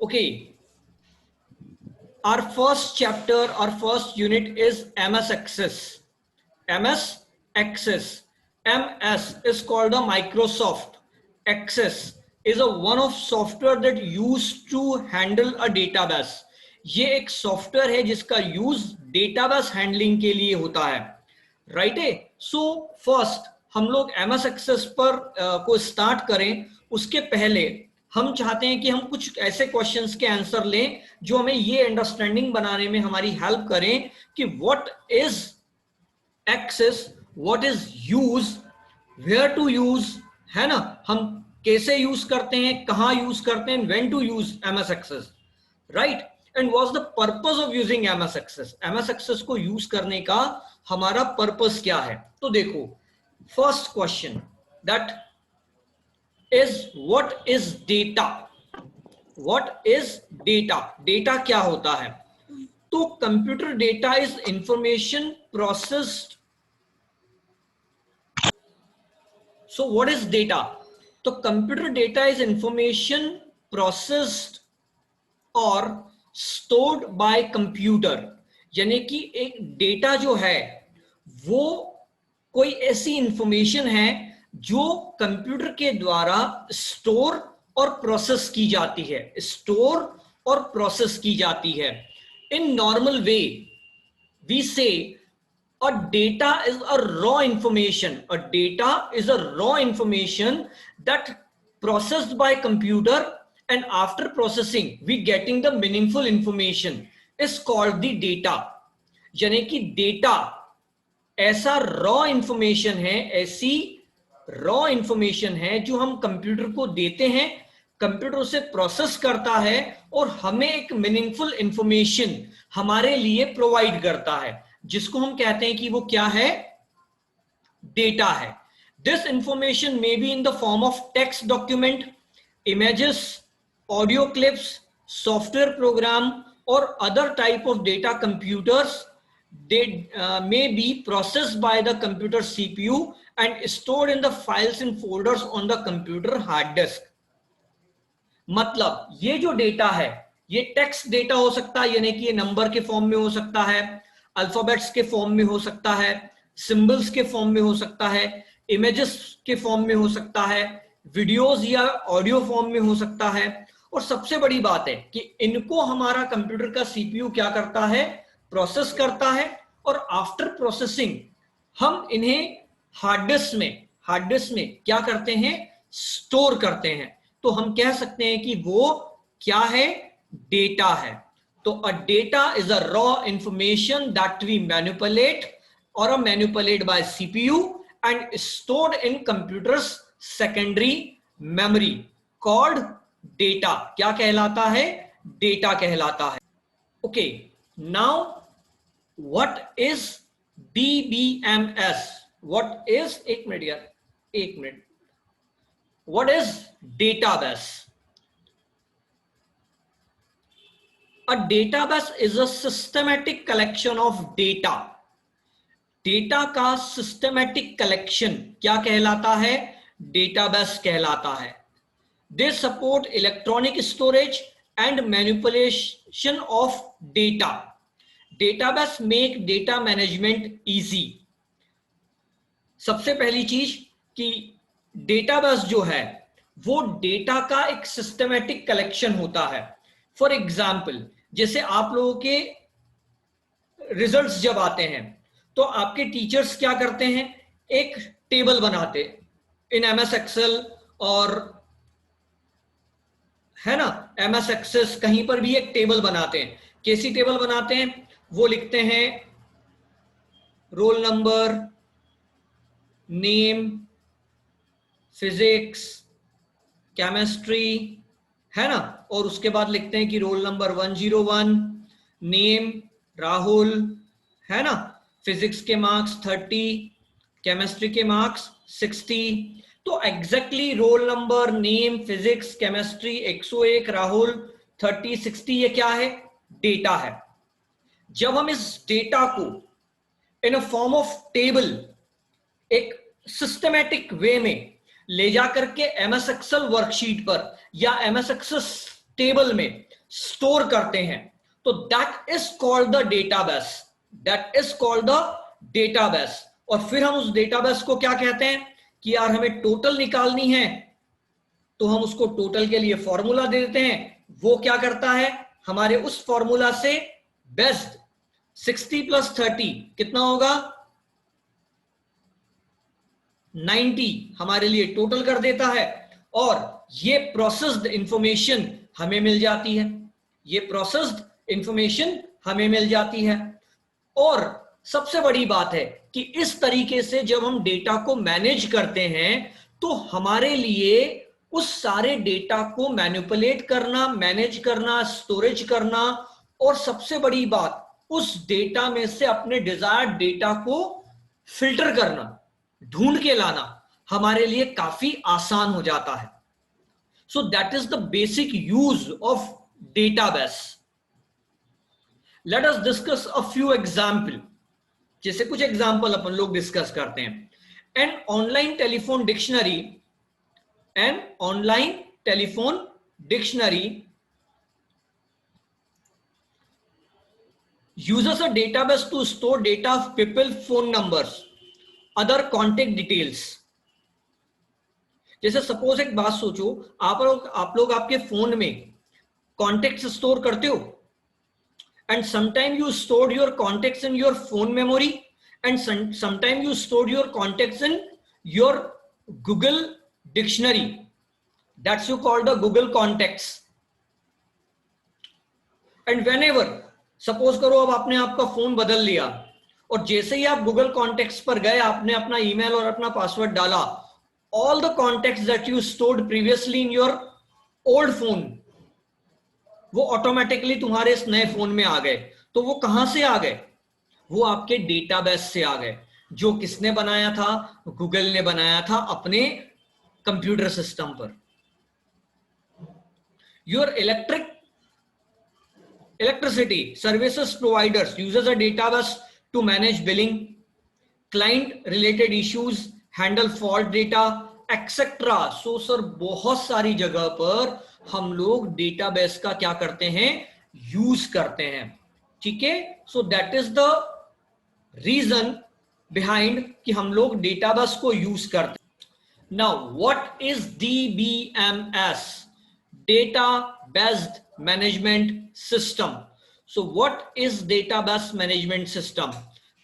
Okay, our first chapter, our first unit is MS Access. MS Access. MS is called the Microsoft Access is a one-off software that used to handle a database. ये एक software है जिसका use database handling के लिए होता है, right है। So first हम लोग MS Access पर को स्टार्ट करें, उसके पहले हम चाहते हैं कि हम कुछ ऐसे क्वेश्चंस के आंसर लें जो हमें ये अंडरस्टैंडिंग बनाने में हमारी हेल्प करें कि what is access, what is use, where to use, है ना, हम कैसे यूज करते हैं, कहां यूज करते हैं, when to use MS Access, right. And what's the purpose of using MS Access, MS Access को यूज करने का हमारा पर्पस क्या है। तो देखो, first question that is what is data, what is data, data क्या होता है। तो computer data is information processed. So what is data, तो computer data is information processed और स्टोर्ड बाय कंप्यूटर, यानी कि एक डेटा जो है वो कोई ऐसी इंफॉर्मेशन है जो कंप्यूटर के द्वारा स्टोर और प्रोसेस की जाती है, स्टोर और प्रोसेस की जाती है। इन नॉर्मल वे वी से a data is a raw information, a data is a raw information that processed by computer, and after processing we getting the meaningful information is called the data। यानी कि data ऐसा raw information है, ऐसी raw information है जो हम computer को देते हैं, कंप्यूटर उसे प्रोसेस करता है और हमें एक मीनिंगफुल इंफॉर्मेशन हमारे लिए प्रोवाइड करता है, जिसको हम कहते हैं कि वो क्या है, डेटा है। This information may be in the form of text document, images, audio clips, software program और other type of data computers may be processed by the computer CPU and stored in the files and folders on the computer hard disk। मतलब ये जो data है ये text data हो सकता है, यानी कि ये नंबर के फॉर्म में हो सकता है, अल्फाबेट्स के फॉर्म में हो सकता है, सिंबल्स के फॉर्म में हो सकता है, इमेजेस के फॉर्म में हो सकता है, वीडियोस या ऑडियो फॉर्म में हो सकता है। और सबसे बड़ी बात है कि इनको हमारा कंप्यूटर का सीपीयू क्या करता है, प्रोसेस करता है, और आफ्टर प्रोसेसिंग हम इन्हें हार्ड डिस्क में क्या करते हैं, स्टोर करते हैं। तो हम कह सकते हैं कि वो क्या है, डेटा है। तो a data is a raw information that we manipulate और manipulate by CPU and stored in computers secondary memory called data. क्या कहलाता है, डेटा कहलाता है। Okay, now what is DBMS, what is, एक मिनट यार, एक minute, what is database? A database is a systematic collection of data। Data का systematic collection क्या कहलाता है, डेटाबेस कहलाता है। They support electronic storage and manipulation of data. Database make data management easy. सबसे पहली चीज कि डेटाबेस जो है वो डेटा का एक सिस्टमैटिक कलेक्शन होता है। फॉर एग्जाम्पल, जैसे आप लोगों के रिजल्ट्स जब आते हैं तो आपके टीचर्स क्या करते हैं, एक टेबल बनाते इन MS Excel, और है ना, MS Access कहीं पर भी एक टेबल बनाते हैं। कैसी टेबल बनाते हैं, वो लिखते हैं roll number, name, physics, chemistry, है ना, और उसके बाद लिखते हैं कि रोल नंबर 101, नेम राहुल, है ना, फिजिक्स के मार्क्स 30, केमिस्ट्री के मार्क्स 60। तो exactly roll number, name, physics, chemistry 101, Rahul 30, 60, ये क्या है, डेटा है। जब हम इस डेटा को इन अ फॉर्म ऑफ टेबल एक सिस्टमैटिक वे में ले जाकर के MS Excel वर्कशीट पर या MS Access टेबल में स्टोर करते हैं, तो that is called the database, that is called the database. और फिर हम उस डेटाबेस को क्या कहते हैं कि यार हमें टोटल निकालनी है, तो हम उसको टोटल के लिए फॉर्मूला दे देते हैं। वो क्या करता है, हमारे उस फॉर्मूला से बेस्ट 60 + 30 कितना होगा, 90 हमारे लिए टोटल कर देता है। और ये प्रोसेस्ड इंफॉर्मेशन हमें मिल जाती है, ये प्रोसेस्ड इंफॉर्मेशन हमें मिल जाती है। और सबसे बड़ी बात है कि इस तरीके से जब हम डेटा को मैनेज करते हैं तो हमारे लिए उस सारे डेटा को मैनिपुलेट करना, मैनेज करना, स्टोरेज करना, और सबसे बड़ी बात उस डेटा में से अपने डिजायर्ड डेटा को फिल्टर करना, ढूंढ के लाना हमारे लिए काफी आसान हो जाता है। So that is the basic use of database. Let us discuss a few example, जैसे कुछ एग्जाम्पल अपन लोग डिस्कस करते हैं। An online telephone dictionary, an online telephone dictionary uses a database to store data of people, phone numbers, other contact details। जैसे suppose एक बात सोचो, आप लोग आपके फोन में कॉन्टेक्ट स्टोर करते हो, and sometime you stored your contacts in your phone memory, and sometime you stored your contacts in your Google dictionary, that's you call the Google contacts। and whenever, suppose करो अब आपने आपका phone बदल लिया, और जैसे ही आप गूगल कॉन्टेक्ट्स पर गए, आपने अपना ईमेल और अपना पासवर्ड डाला, all the contacts that you stored previously in your old phone, वो ऑटोमेटिकली तुम्हारे इस नए फोन में आ गए। तो वो कहां से आ गए, वो आपके डेटाबेस से आ गए। जो किसने बनाया था, गूगल ने बनाया था अपने कंप्यूटर सिस्टम पर। Your electricity services providers uses a database to manage billing, client related issues, handle fault data, etc। So sir बहुत सारी जगह पर हम लोग डेटाबेस का क्या करते हैं, यूज करते हैं। ठीक है, so that is the reason behind कि हम लोग डेटाबेस को यूज करते हैं। Now what is DBMS, data based management system. So what is database management system?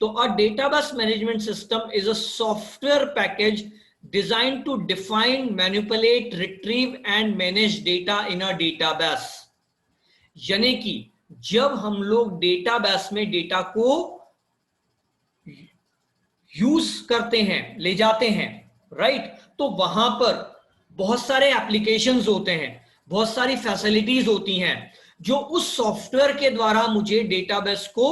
तो a database management system is a software package designed to define, manipulate, retrieve and manage data in a database। यानी कि जब हम लोग database में data को use करते हैं, ले जाते हैं, राइट, तो वहां पर बहुत सारे एप्लीकेशंस होते हैं, बहुत सारी फैसिलिटीज होती हैं जो उस सॉफ्टवेयर के द्वारा मुझे डेटाबेस को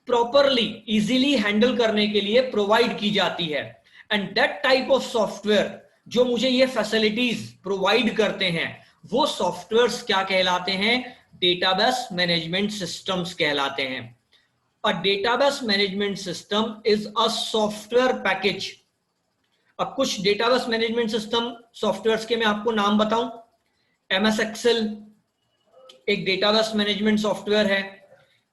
प्रॉपरली, इजीली हैंडल करने के लिए प्रोवाइड की जाती है। And that type of software जो मुझे ये फैसिलिटीज प्रोवाइड करते हैं, वो सॉफ्टवेयर्स क्या कहलाते हैं, डेटाबेस मैनेजमेंट सिस्टम्स कहलाते हैं। A database management system is a software package. अब कुछ डेटाबेस मैनेजमेंट सिस्टम सॉफ्टवेयर्स के मैं आपको नाम बताऊं। MS Excel एक डेटाबेस मैनेजमेंट सॉफ्टवेयर है।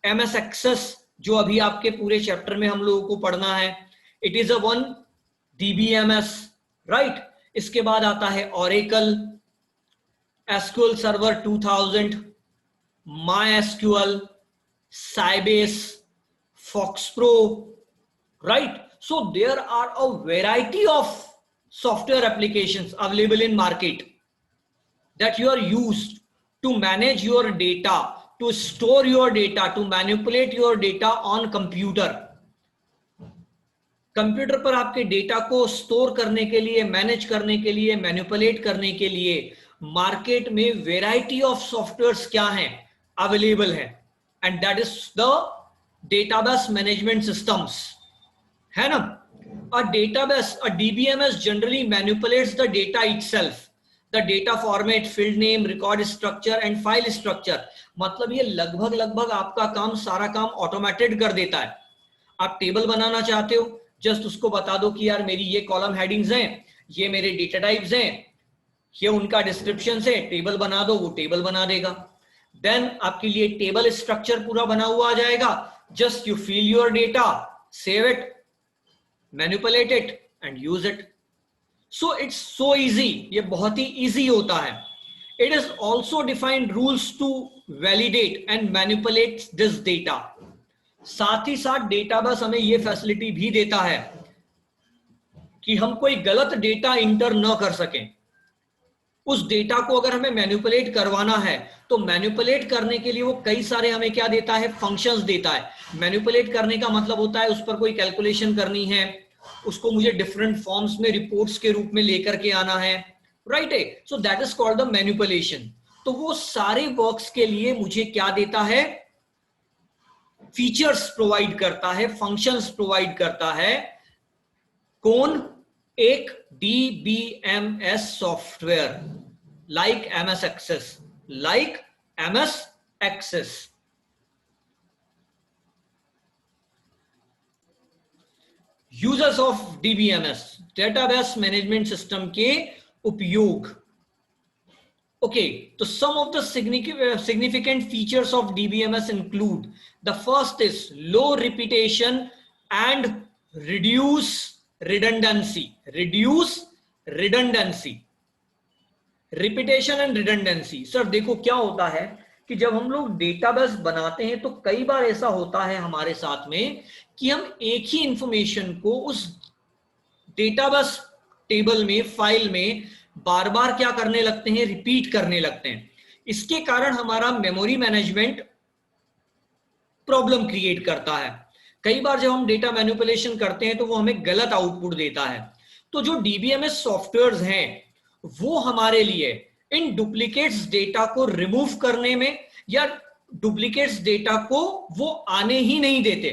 MS Access जो अभी आपके पूरे चैप्टर में हम लोगों को पढ़ना है, it is a one DBMS, right. इसके बाद आता है Oracle, SQL Server 2000, MySQL, Sybase, FoxPro, right? So there are a variety of software applications available in market that you are used to manage your data, to store your data, to manipulate your data on computer। Computer पर आपके data को store करने के लिए, manage करने के लिए, manipulate करने के लिए मार्केट में वेराइटी ऑफ सॉफ्टवेयर्स क्या हैं, अवेलेबल है। And that is the database management systems, है ना। A database, a DBMS generally manipulates the data itself, the data format, field name, record structure and file structure. मतलब ये लगभग आपका काम, सारा काम ऑटोमेटेड कर देता है। आप टेबल बनाना चाहते हो, जस्ट उसको बता दो कि यार मेरी ये कॉलम हेडिंग्स हैं, ये मेरे डेटा टाइप्स हैं, ये उनका डिस्क्रिप्शन है, टेबल बना दो, वो टेबल बना देगा। देन आपके लिए टेबल स्ट्रक्चर पूरा बना हुआ आ जाएगा. Just you fill your data, save it, manipulate it and use it. So it's so easy. ये बहुत ही easy होता है. It is also defined rules to validate and manipulate this data. साथ ही साथ डेटाबेस हमें ये फैसिलिटी भी देता है कि हम कोई गलत डेटा इंटर न कर सकें. उस डेटा को अगर हमें मैनिपुलेट करवाना है तो मैनिपुलेट करने के लिए वो कई सारे हमें क्या देता है, फंक्शंस देता है. मैनिपुलेट करने का मतलब होता है उस पर कोई कैलकुलेशन करनी है, उसको मुझे डिफरेंट फॉर्म्स में रिपोर्ट्स के रूप में लेकर के आना है, राइट है. So that is called the manipulation. तो वो सारे वर्क्स के लिए मुझे क्या देता है, फीचर्स प्रोवाइड करता है, फंक्शंस प्रोवाइड करता है. कौन? एक DBMS software like MS Access, like MS Access. Users of DBMS, database management system के उपयोग. ओके, तो some of the significant features of DBMS include, the first is low repetition and reduce redundancy. Repetition and redundancy. Sir देखो क्या होता है कि जब हम लोग डेटाबेस बनाते हैं तो कई बार ऐसा होता है हमारे साथ में कि हम एक ही इंफॉर्मेशन को उस डेटाबेस टेबल में, फाइल में बार बार क्या करने लगते हैं, रिपीट करने लगते हैं. इसके कारण हमारा मेमोरी मैनेजमेंट प्रॉब्लम क्रिएट करता है. कई बार जब हम डेटा मैनिपुलेशन करते हैं तो वो हमें गलत आउटपुट देता है. तो जो DBMS सॉफ्टवेयर्स हैं वो हमारे लिए इन डुप्लीकेट्स डेटा को रिमूव करने में या डुप्लीकेट्स डेटा को वो आने ही नहीं देते.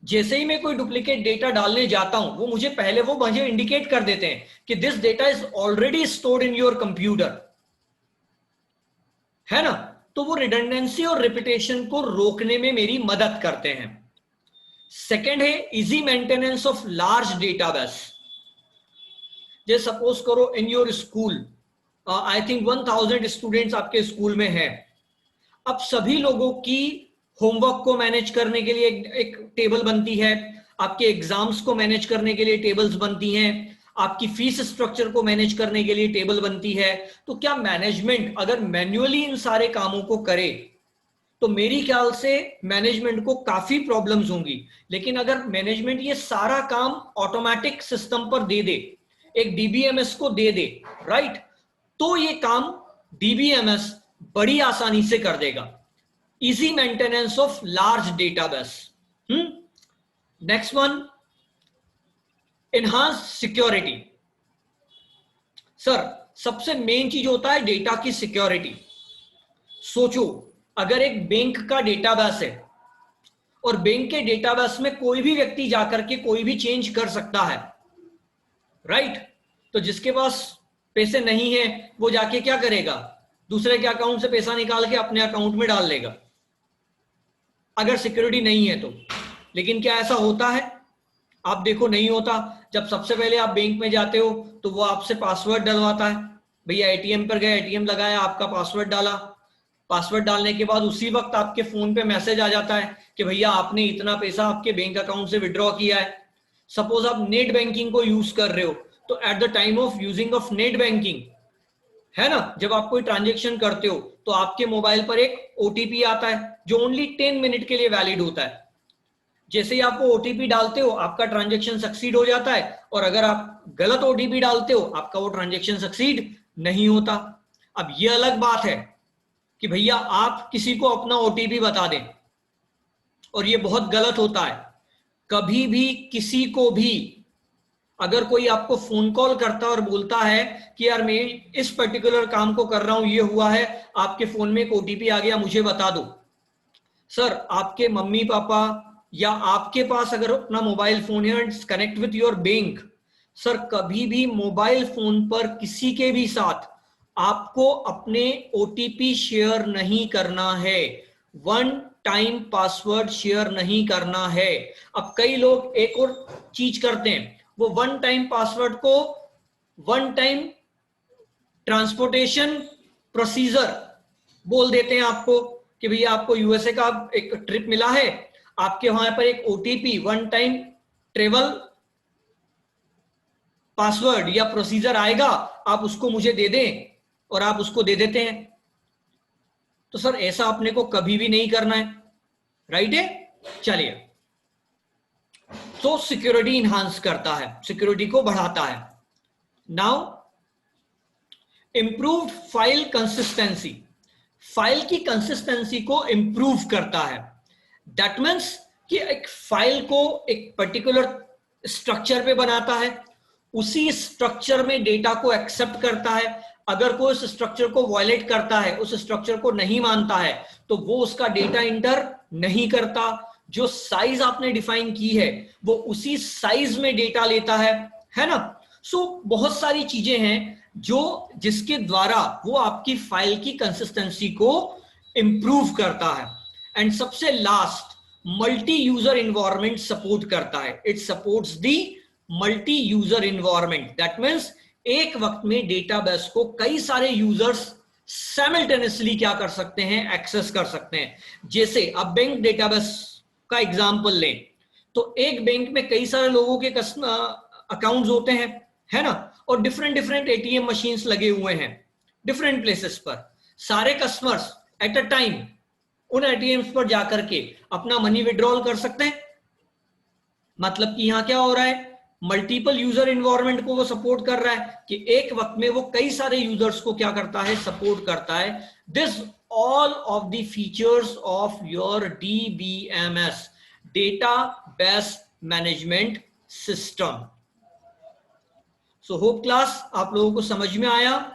जैसे ही मैं कोई डुप्लीकेट डेटा डालने जाता हूं वो मुझे इंडिकेट कर देते हैं कि this data is already stored in your computer, है ना. तो वो रिडंडेंसी और रिपीटेशन को रोकने में मेरी मदद करते हैं. सेकेंड है easy maintenance of large database. जैसे सपोज करो in your school, I think 1000 students आपके स्कूल में है. अब सभी लोगों की होमवर्क को मैनेज करने के लिए एक टेबल बनती है, आपके एग्जाम्स को मैनेज करने के लिए टेबल्स बनती हैं, आपकी फीस स्ट्रक्चर को मैनेज करने के लिए टेबल बनती है. तो क्या मैनेजमेंट अगर मैन्युअली इन सारे कामों को करे तो मेरी ख्याल से मैनेजमेंट को काफी प्रॉब्लम्स होंगी. लेकिन अगर मैनेजमेंट ये सारा काम ऑटोमेटिक सिस्टम पर दे दे, एक DBMS को दे दे, राइट, तो ये काम DBMS बड़ी आसानी से कर देगा. Easy maintenance of large database. Next one, enhance security. Sir सबसे मेन चीज होता है डेटा की सिक्योरिटी. सोचो अगर एक बैंक का डेटाबेस है और बैंक के डेटाबेस में कोई भी व्यक्ति जाकर के कोई भी चेंज कर सकता है, राइट. तो जिसके पास पैसे नहीं है वो जाके क्या करेगा, दूसरे के अकाउंट से पैसा निकाल के अपने अकाउंट में डाल लेगा, अगर सिक्योरिटी नहीं है तो. लेकिन क्या ऐसा होता है? आप देखो नहीं होता. जब सबसे पहले आप बैंक में जाते हो तो वो आपसे पासवर्ड डलवाता है. भैया ATM पर गए, ATM लगाया, आपका पासवर्ड डाला. पासवर्ड डालने के बाद उसी वक्त आपके फोन पे मैसेज आ जाता है कि भैया आपने इतना पैसा आपके बैंक अकाउंट से विड्रॉ किया है. सपोज आप नेट बैंकिंग को यूज कर रहे हो तो at the time of using of net banking, है ना, जब आप कोई ट्रांजेक्शन करते हो तो आपके मोबाइल पर एक OTP आता है जो ओनली 10 मिनट के लिए वैलिड होता है. जैसे ही आप वो OTP डालते हो आपका ट्रांजेक्शन सक्सीड हो जाता है, और अगर आप गलत OTP डालते हो आपका वो ट्रांजेक्शन सक्सीड नहीं होता. अब ये अलग बात है कि भैया आप किसी को अपना OTP बता दें, और ये बहुत गलत होता है. कभी भी किसी को भी अगर कोई आपको फोन कॉल करता है और बोलता है कि यार मैं इस पर्टिकुलर काम को कर रहा हूं, ये हुआ है, आपके फोन में एक OTP आ गया, मुझे बता दो. सर आपके मम्मी पापा या आपके पास अगर अपना मोबाइल फोन है connect with your bank, sir कभी भी मोबाइल फोन पर किसी के भी साथ आपको अपने OTP शेयर नहीं करना है, वन टाइम पासवर्ड शेयर नहीं करना है. अब कई लोग एक और चीज करते हैं, वो वन टाइम पासवर्ड को वन टाइम ट्रांसपोर्टेशन प्रोसीजर बोल देते हैं आपको, कि भैया आपको यूएसए का एक ट्रिप मिला है, आपके वहां पर एक OTP, one time travel password या प्रोसीजर आएगा, आप उसको मुझे दे दें, और आप उसको दे देते हैं। तो सर ऐसा अपने को कभी भी नहीं करना है, राइट है। चलिए, तो सिक्योरिटी इंहांस करता है, सिक्योरिटी को बढ़ाता है। Now improved file consistency, file की कंसिस्टेंसी को इंप्रूव करता है। दैट मीन्स कि एक फाइल को एक पर्टिकुलर स्ट्रक्चर पे बनाता है, उसी स्ट्रक्चर में डेटा को एक्सेप्ट करता है। अगर कोई उस स्ट्रक्चर को वायलेट करता है, उस स्ट्रक्चर को नहीं मानता है, तो वो उसका डेटा इंटर नहीं करता। जो साइज आपने डिफाइन की है वो उसी साइज में डेटा लेता है ना। सो बहुत सारी चीजें हैं जो जिसके द्वारा वो आपकी फाइल की कंसिस्टेंसी को इंप्रूव करता है। एंड सबसे last, multi user environment support करता है। It supports the multi user environment. That means एक वक्त में डेटाबेस को कई सारे यूजर्स साइमल्टेनियसली क्या कर सकते हैं, एक्सेस कर सकते हैं। जैसे अब बैंक डेटाबेस का एग्जांपल लें, तो एक बैंक में कई सारे लोगों के अकाउंट्स होते हैं, है ना, और डिफरेंट डिफरेंट एटीएम मशीन्स लगे हुए हैं डिफरेंट प्लेसेस पर। सारे कस्टमर्स एट अ टाइम उन एटीएम्स पर जाकर के अपना मनी विड्रॉल कर सकते हैं। मतलब कि यहां क्या हो रहा है, मल्टीपल यूजर इन्वायरमेंट को वो सपोर्ट कर रहा है कि एक वक्त में वो कई सारे यूजर्स को क्या करता है, सपोर्ट करता है। This all of the features of your DBMS, data base management system. So hope class आप लोगों को समझ में आया।